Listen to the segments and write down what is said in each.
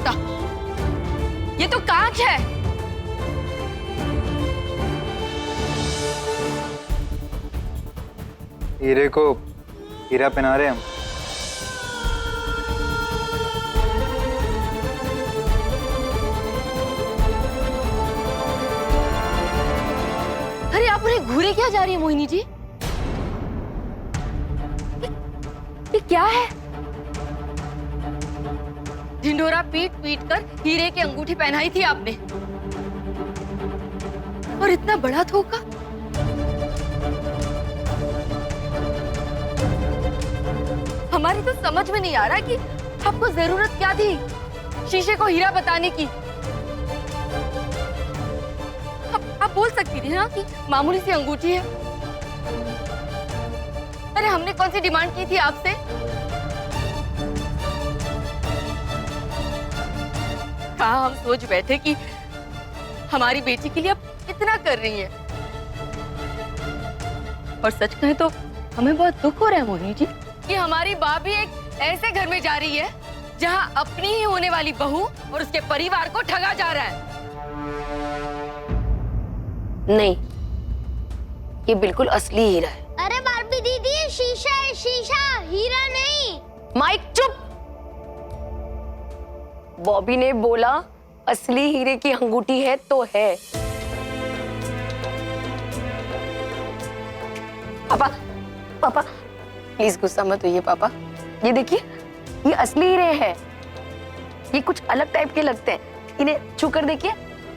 सकता। ये तो कांच है। हीरे को हीरा पहना रहे हम। अरे आप उन्हें घूरे क्या जा रही है मोहिनी जी? ये क्या है? ढिंढोरा पीट पीट कर हीरे की अंगूठी पहनाई थी आपने, और इतना बड़ा धोखा। हमारी तो समझ में नहीं आ रहा कि आपको जरूरत क्या थी शीशे को हीरा बताने की। आप बोल सकती थी ना कि मामूली सी अंगूठी है। अरे हमने कौन सी डिमांड की थी आपसे? कहा हम सोच बैठे कि हमारी बेटी के लिए आप इतना कर रही हैं, और सच कहें तो हमें बहुत दुख हो रहा है मोहिनी जी कि हमारी भाभी एक ऐसे घर में जा रही है जहां अपनी ही होने वाली बहू और उसके परिवार को ठगा जा रहा है। नहीं, ये बिल्कुल असली हीरा है। अरे बार्बी दीदी, ये शीशा है, शीशा, हीरा नहीं। माइक चुप। बॉबी ने बोला असली हीरे की अंगूठी है तो है। पापा, पापा प्लीज गुस्सा मत होइए पापा। ये देखिए, ये असली हीरे हैं। ये कुछ अलग टाइप के लगते हैं, इन्हें छू कर देखिए,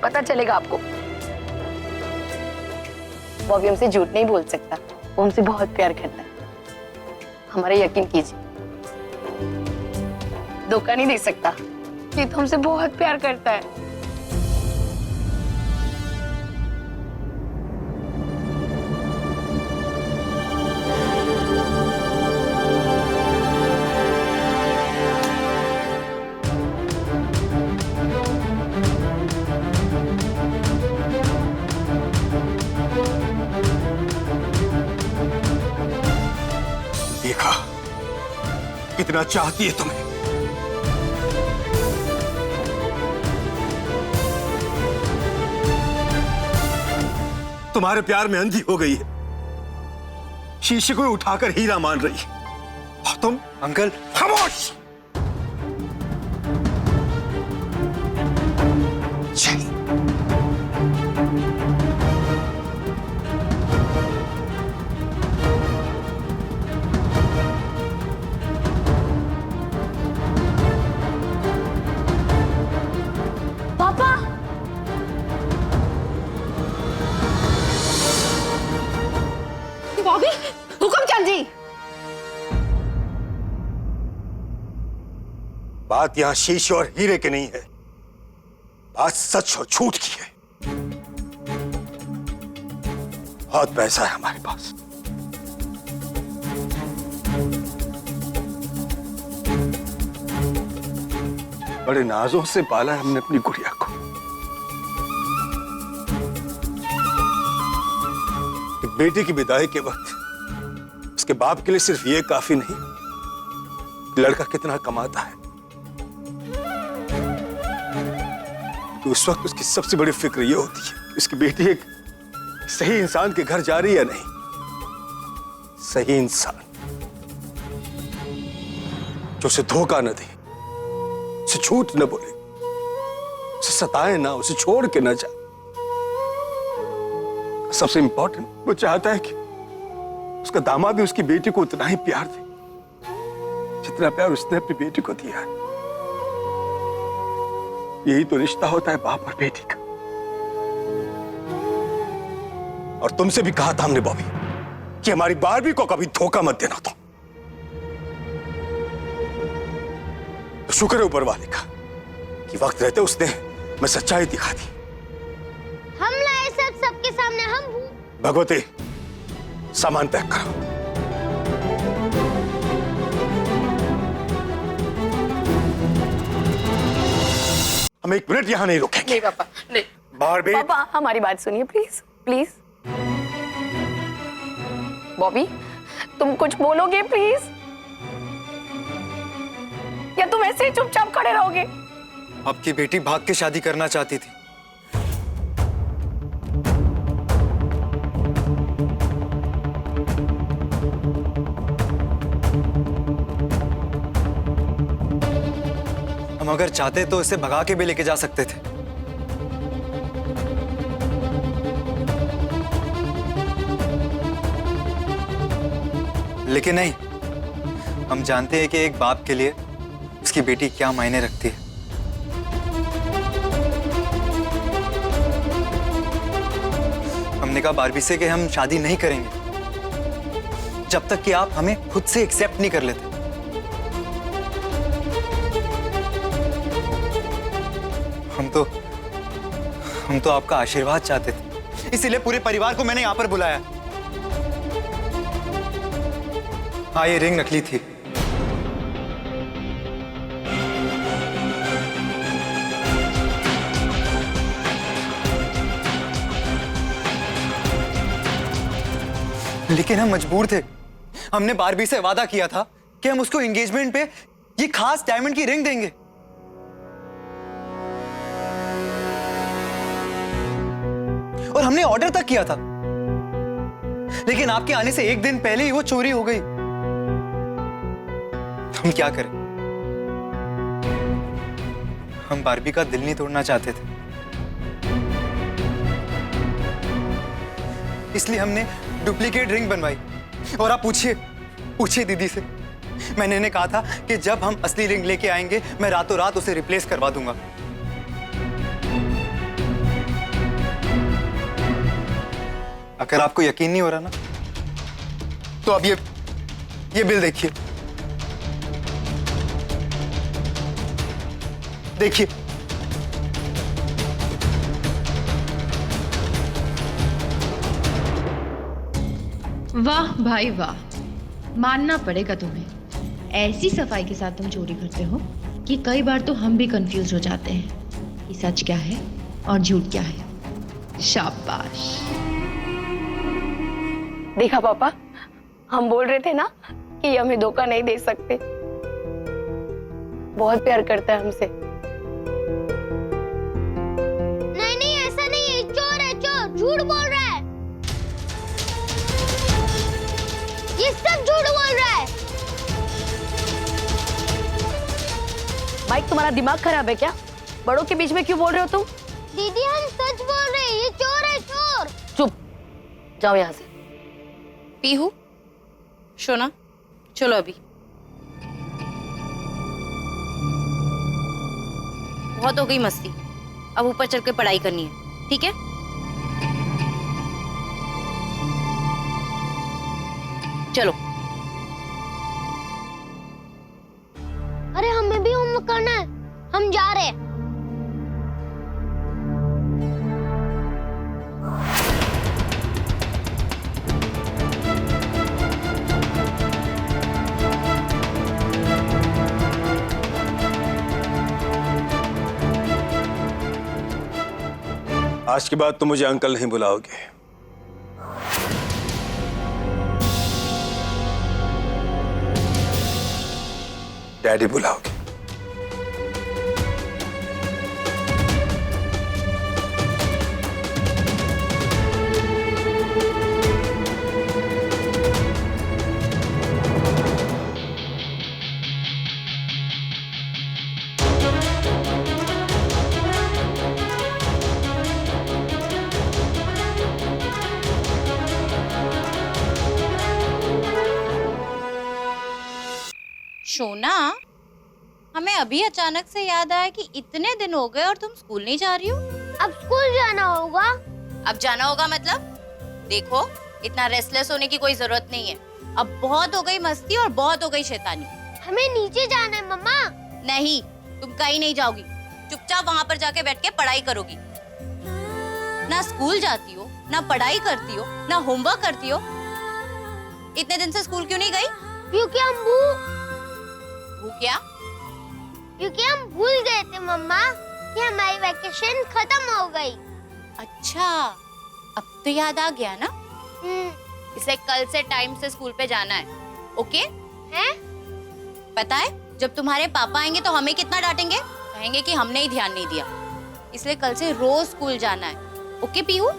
पता चलेगा आपको। बॉबी हमसे झूठ नहीं बोल सकता, वो हमसे बहुत प्यार करता है। हमारा यकीन कीजिए, धोखा नहीं दे सकता। ये तो हमसे बहुत प्यार करता है। देखा कितना चाहती है तुम्हें। तुम्हारे प्यार में अंधी हो गई है, शीशे को उठाकर हीरा मान रही है, और तुम अंकल खामोश। पापा, बॉबी, हुकुमचंद जी। बात यहां शीशे और हीरे की नहीं है, बात सच और झूठ की है। बहुत पैसा है हमारे पास, बड़े नाजों से पाला है हमने अपनी गुड़िया को। एक बेटी की विदाई के वक्त उसके बाप के लिए सिर्फ ये काफी नहीं कि लड़का कितना कमाता है, तो उस वक्त उसकी सबसे बड़ी फिक्र ये होती है कि उसकी बेटी एक सही इंसान के घर जा रही है या नहीं। सही इंसान जो उसे धोखा न दे, उसे झूठ न बोले, उसे सताए ना, उसे छोड़ के न जाए। सबसे इंपॉर्टेंट, वो चाहता है कि उसका दामाद भी उसकी बेटी को उतना ही प्यार दे जितना प्यार उसने अपनी बेटी को दिया है। यही तो रिश्ता होता है बाप और बेटी का। और तुमसे भी कहा था हमने बॉबी कि हमारी बारबी को कभी धोखा मत देना। तो शुक्र है ऊपर वाले का कि वक्त रहते उसने मैं सच्चाई दिखा दी। हम लाए सबके सामने हम। भगवती, सामान पैक करो। हम एक मिनट यहां नहीं रुकेंगे। नहीं पापा, नहीं। बारबी, पापा हमारी बात सुनिए प्लीज, प्लीज। बॉबी, तुम कुछ बोलोगे प्लीज, या तुम ऐसे ही चुपचाप खड़े रहोगे? आपकी बेटी भाग के शादी करना चाहती थी। हम अगर चाहते तो इसे भगा के भी लेके जा सकते थे, लेकिन नहीं। हम जानते हैं कि एक बाप के लिए उसकी बेटी क्या मायने रखती है। हमने कहा बारबी से कि हम शादी नहीं करेंगे जब तक कि आप हमें खुद से एक्सेप्ट नहीं कर लेते। हम तो आपका आशीर्वाद चाहते थे, इसीलिए पूरे परिवार को मैंने यहां पर बुलाया। हाँ, ये रिंग नकली थी। लेकिन हम मजबूर थे। हमने बारबी से वादा किया था कि हम उसको एंगेजमेंट पे ये खास डायमंड की रिंग देंगे। और हमने ऑर्डर तक किया था, लेकिन आपके आने से एक दिन पहले ही वो चोरी हो गई। हम क्या करें? हम बारबी का दिल नहीं तोड़ना चाहते थे, इसलिए हमने डुप्लीकेट रिंग बनवाई। और आप पूछिए दीदी से। मैंने इन्हें कहा था कि जब हम असली रिंग लेके आएंगे मैं रातों रात उसे रिप्लेस करवा दूंगा। अगर आपको यकीन नहीं हो रहा ना, तो अब ये बिल देखिए। देखिए, वाह भाई वाह, मानना पड़ेगा तुम्हें। ऐसी सफाई के साथ तुम चोरी करते हो कि कई बार तो हम भी कंफ्यूज हो जाते हैं कि सच क्या है और झूठ क्या है। शाबाश। देखा पापा, हम बोल रहे थे ना कि ये हमें धोखा नहीं दे सकते। बहुत प्यार करता है हमसे। नहीं नहीं, ऐसा नहीं है, चोर है, चोर झूठ बोल रहा है। ये सब झूठ बोल रहा है। भाई, तुम्हारा दिमाग खराब है क्या? बड़ों के बीच में क्यों बोल रहे हो तुम? दीदी हम सच बोल रहे हैं, ये चोर है, चोर। चुप, जाओ यहाँ से। पीहू, शोना, चलो अभी। बहुत हो गई मस्ती, अब ऊपर चढ़ के पढ़ाई करनी है, ठीक है? चलो। अरे हमें भी होमवर्क करना है, हम जा रहे हैं। आज के बाद तुम मुझे अंकल नहीं बुलाओगे। डैडी बुलाओगे। शोना, हमें अभी अचानक से याद आया कि इतने दिन हो गए और तुम स्कूल नहीं जा रही हो। अब स्कूल जाना होगा। अब जाना होगा मतलब? देखो, इतना रेस्टलेस होने की कोई जरूरत नहीं है। अब बहुत हो गई मस्ती और बहुत हो गई शैतानी। हमें नीचे जाना है मम्मा। नहीं, तुम कहीं नहीं जाओगी। चुपचाप वहाँ पर जाके बैठ के पढ़ाई करोगी। ना स्कूल जाती हो, ना पढ़ाई करती हो, ना होमवर्क करती हो। इतने दिन से स्कूल क्यों नहीं गई? क्योंकि हम भूल गए थे मम्मा कि हमारी वैकेशन खत्म हो गई। अच्छा, अब तो याद आ गया ना? इसे कल से टाइम से स्कूल पे जाना है, ओके? हैं? पता है, जब तुम्हारे पापा आएंगे तो हमें कितना डांटेंगे? कहेंगे कि हमने ही ध्यान नहीं दिया। इसलिए कल से रोज स्कूल जाना है। ओके पीहू?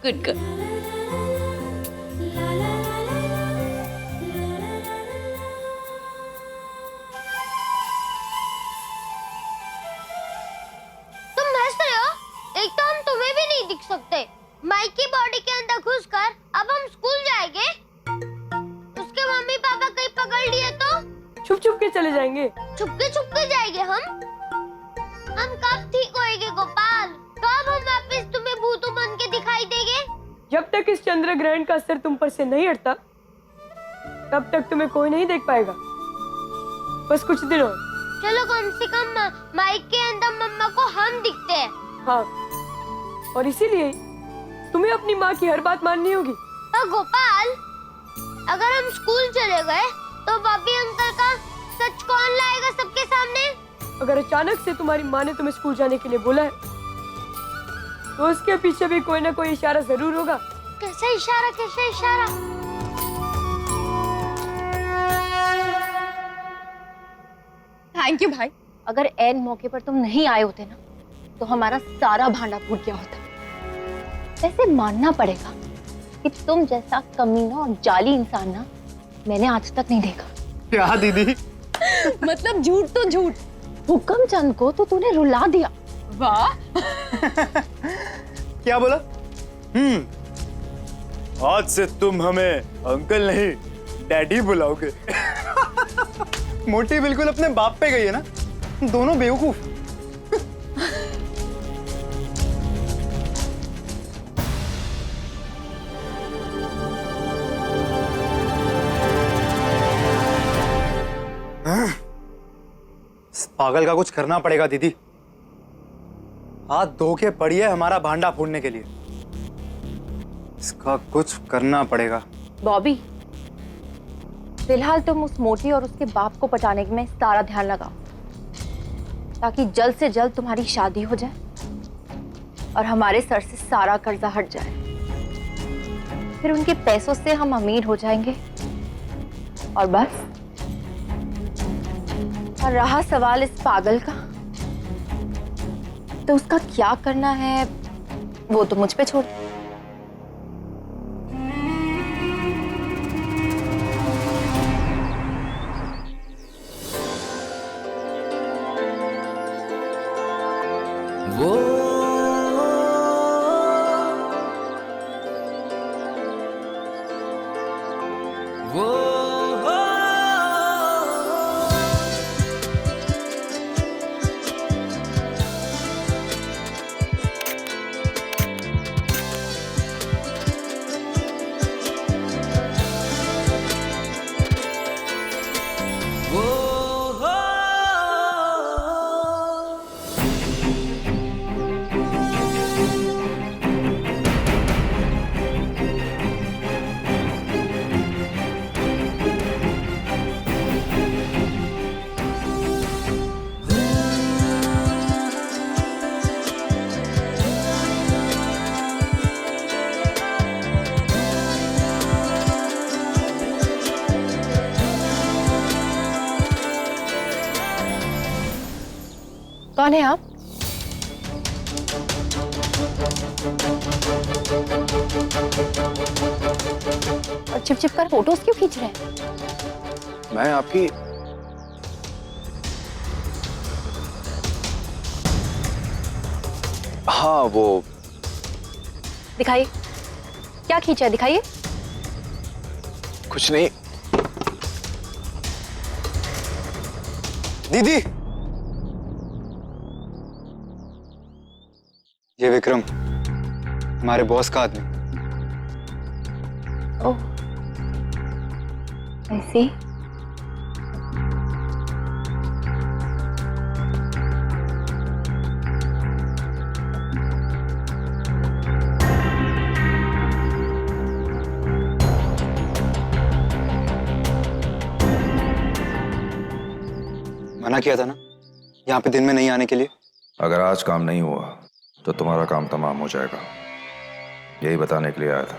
Good good. तुम हंस रहे हो? एक तो हम तुम्हें भी नहीं दिख सकते। माइक की बॉडी के अंदर घुसकर अब हम स्कूल जाएंगे? उसके मम्मी पापा कहीं पकड़ लिए तो? छुप छुप के चले जाएंगे। छुप के जाएंगे हम? हम कब ठीक होएंगे गोपाल? कब हम वापस तुम्हें भूतू बन के दिखाई देंगे? जब तक इस चंद्र ग्रहण का असर तुम पर से नहीं हटता, तब तक तुम्हें कोई नहीं देख पाएगा। बस कुछ दिन और। चलो कम से कम माइक के अंदर मम्मा को हम दिखते हैं। हाँ, और इसीलिए तुम्हें अपनी माँ की हर बात माननी होगी। पर गोपाल, अगर हम स्कूल चले गए तो बॉबी अंकल का सच कौन लाएगा सबके सामने? अगर अचानक से तुम्हारी माँ ने तुम्हें स्कूल जाने के लिए बोला है, तो उसके पीछे भी कोई ना कोई इशारा जरूर होगा। कैसा इशारा? कैसा इशारा? थैंक यू भाई। अगर एन मौके पर तुम नहीं आए होते ना, तो हमारा सारा भांडा फूट गया होता। वैसे मानना पड़ेगा कि तुम जैसा कमीना और जाली इंसान ना मैंने आज तक नहीं देखा। क्या दीदी? मतलब झूठ तो झूठ, हुक्म चंद को तो तूने रुला दिया। वाह। क्या बोला? आज से तुम हमें अंकल नहीं डैडी बुलाओगे। मोटी बिल्कुल अपने बाप पे गई है ना, दोनों बेवकूफ। इस पागल का कुछ करना पड़ेगा दीदी। हाथ धो के पड़ी है हमारा भांडा फोड़ने के लिए। इसका कुछ करना पड़ेगा। बॉबी, फिलहाल तुम उस मोटी और उसके बाप को पटाने में सारा ध्यान लगाओ, ताकि जल्द से जल्द तुम्हारी शादी हो जाए और हमारे सर से सारा कर्जा हट जाए। फिर उनके पैसों से हम अमीर हो जाएंगे और बस। और रहा सवाल इस पागल का, तो उसका क्या करना है वो तो मुझ पे छोड़। कौन है आप? और छिप छिप कर फोटोज क्यों खींच रहे हैं? मैं आपकी हाँ वो दिखाइए, क्या खींचा है, दिखाइए। कुछ नहीं दीदी, ये विक्रम हमारे बॉस का आदमी। ओह, ऐसी? मना किया था ना यहाँ पे दिन में नहीं आने के लिए। अगर आज काम नहीं हुआ तो तुम्हारा काम तमाम हो जाएगा, यही बताने के लिए आया था।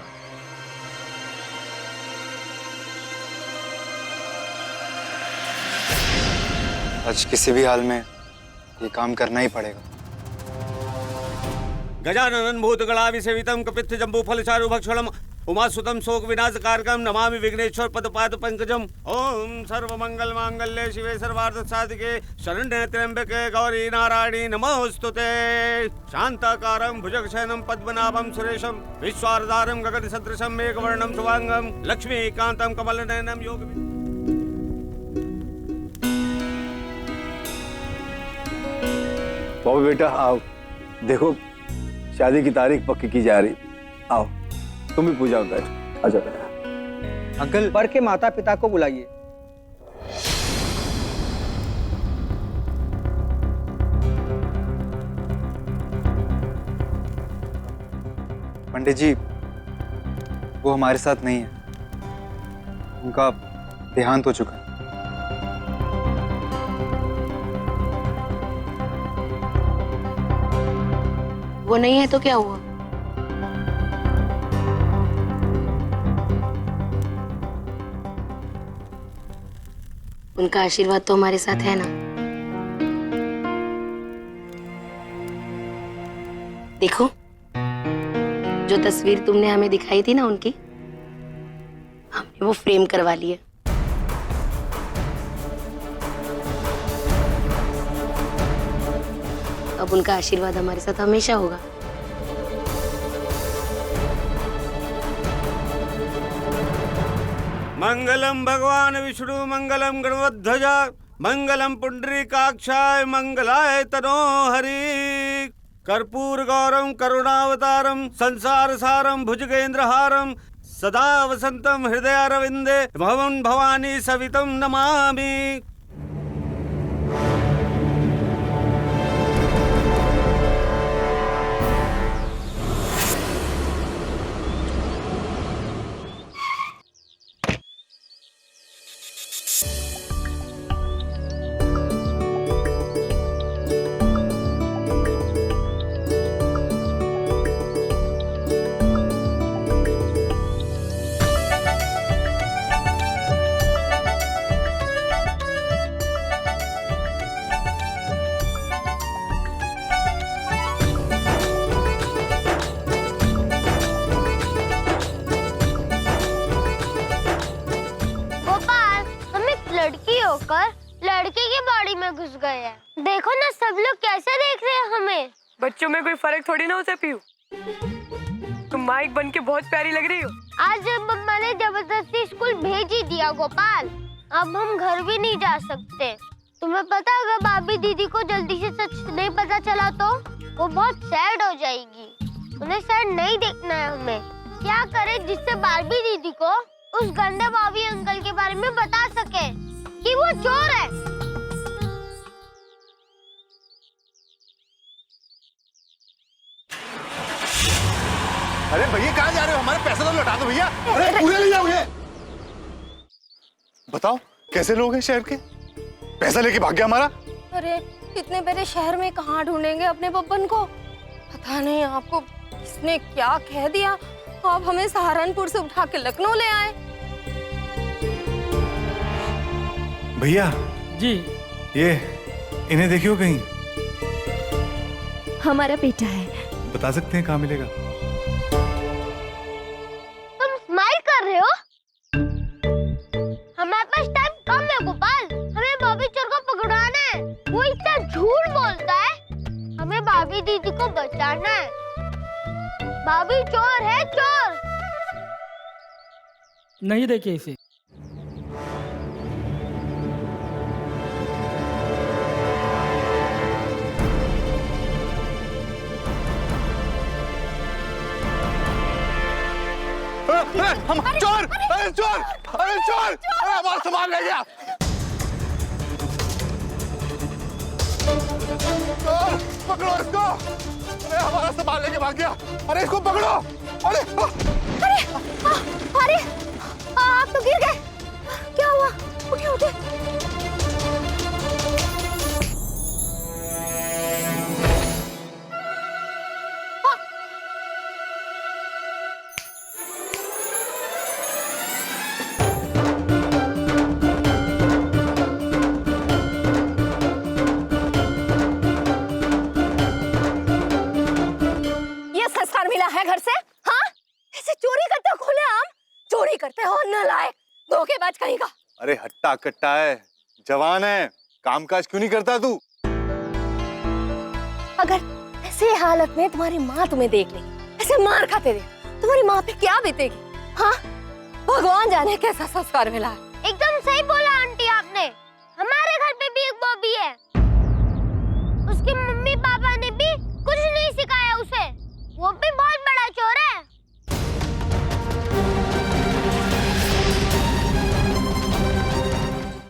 आज किसी भी हाल में ये काम करना ही पड़ेगा। गजाननं भूतगणाभिसेवितं कपित्थ जम्बूफलचारु भक्षणम् उमासुतं शोक विनाश कारकं नमामि विघ्नेश्वर पदपाद पंकजम्। ओम सर्वमंगल मांगल्ये शिवे सर्वार्थ साधिके शरण्ये त्र्यंबके गौरी नारायणी नमोस्तुते। शांताकारं भुजगशयनं पद्मनाभं सुरेशं विश्वाधारं गगन सदृशं मेघवर्णं शुभांगं लक्ष्मीकान्तं कमलनयनं योग। बॉबी बेटा आओ, देखो शादी की तारीख पक्की की जा रही। आओ तुम भी पूजा में बैठो। आजा बेटा। अंकल वर के माता पिता को बुलाइए। पंडित जी वो हमारे साथ नहीं है, उनका देहांत हो चुका है। वो नहीं है तो क्या हुआ? उनका आशीर्वाद तो हमारे साथ है ना। देखो जो तस्वीर तुमने हमें दिखाई थी ना उनकी, हमने वो फ्रेम करवा ली है। अब उनका आशीर्वाद हमारे साथ हमेशा होगा। मंगलम भगवान विष्णु मंगलम गणवध्वज मंगलम पुंडरीकाक्षाय मंगलाय तनोहरि। कर्पूर गौरम करुणावतारम संसार सारम भुजगेंद्रहारम सदा वसंतम हृदय अरविंदे भवन भवानी सवितम नमामि। होकर लड़के की बॉडी में घुस गए हैं। देखो ना सब लोग कैसे देख रहे हैं हमें। बच्चों में कोई फर्क थोड़ी ना होता पीयू। तुम माइक बन के बहुत प्यारी लग रही हो। आज मम्मा ने जबरदस्ती स्कूल भेज ही दिया गोपाल, अब हम घर भी नहीं जा सकते। तुम्हें पता है अगर भाभी दीदी को जल्दी से सच नहीं पता चला तो वो बहुत सैड हो जाएगी। उन्हें सैड नहीं देखना है हमें। क्या करें जिससे बारबी दीदी को उस गंदे भाभी अंकल के बारे में बता सके कि वो चोर है। अरे भैया कहाँ जा रहे हो? हमारे पैसे तो लौटा दो भैया। अरे पूरे ले जाओगे। बताओ कैसे लोग हैं शहर के, पैसा लेके भाग गया हमारा। अरे इतने बड़े शहर में कहाँ ढूंढेंगे अपने बब्बन को। पता नहीं आपको किसने क्या कह दिया, आप हमें सहारनपुर से उठा के लखनऊ ले आए। भैया जी ये इन्हें देखियो कहीं। हमारा बेटा है। बता सकते हैं कहाँ मिलेगा? तुम स्माइल कर रहे हो? हमारे पास टाइम कम है गोपाल, हमें भाभी चोर को पकड़ाना है। वो इतना झूठ बोलता है, हमें भाभी दीदी को बचाना है। भाभी चोर है, चोर। नहीं देखिए इसे। हम चोर, अरे चोर, अरे चोर, अरे हमारा सामान ले गया। चोर पकड़ो इसको। अरे हमारा सामान लेके भाग गया। अरे इसको पकड़ो। अरे अरे आप तो गिर गए। क्या हुआ? उठे उठे। धोखेबाज कहीं का। अरे हट्टा कट्टा है, जवान है, कामकाज क्यों नहीं करता तू? अगर ऐसे हालत में तुम्हारी माँ तुम्हें देख लेगी, ऐसे मार खाते देख, तुम्हारी माँ पे क्या बीतेगी? हाँ, भगवान जाने कैसा संस्कार मिला है। एकदम सही बोला आंटी आपने। हमारे घर पे भी एक बॉबी है, उसके मम्मी पापा ने भी कुछ नहीं सिखाया उसे, वो भी बहुत